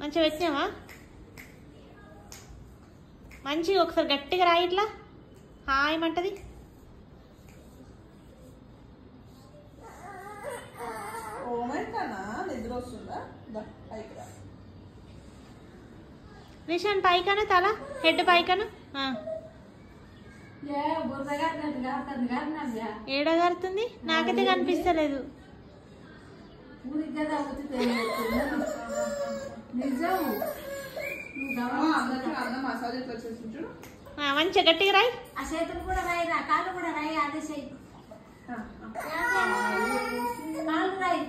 మంచిగా పెట్టినావా? మంచిగా ఒకసారి గట్టిగా రాయి ఇట్లా హాయమంటది. నిషాన్ పైకను తల హెడ్ పైకను ఏడగారుతుంది నాకైతే కనిపిస్తలేదు. మంచిగా గట్టిగా రాయి. ఆ చేతులు కూడా రాయి, కాళ్ళు కూడా రాయి. అదే చేయి కాళ్ళు రాయి.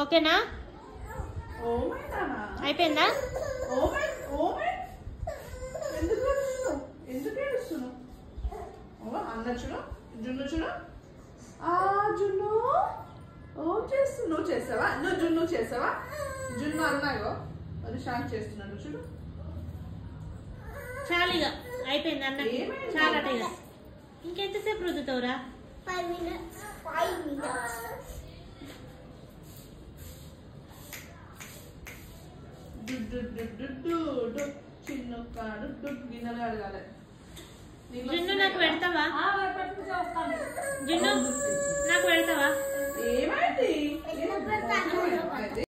ఓకేనా? అయిపోయిందా? ఎందుకు ఏడుస్తున్నావు? అన్న చూడు, జున్ను చూడు. జున్ను ఓ చేస్తున్నావు. నువ్వు చేసావా? నువ్వు జున్ను చేసావా? జున్ను అన్నాగో అది షాక్ చేస్తున్నాడు చూడు. చాలిగా అయిపోయింది అన్న. చాలా ఇంకెంతసేపు రుద్దుతావురా? 5 minutes. 5 minutes. చిన్న కాడు గిన్నెలు అడగాలి. జున్ను నాకు పెడతావా? జున్ను నాకు పెడతావా? ఏమైంది?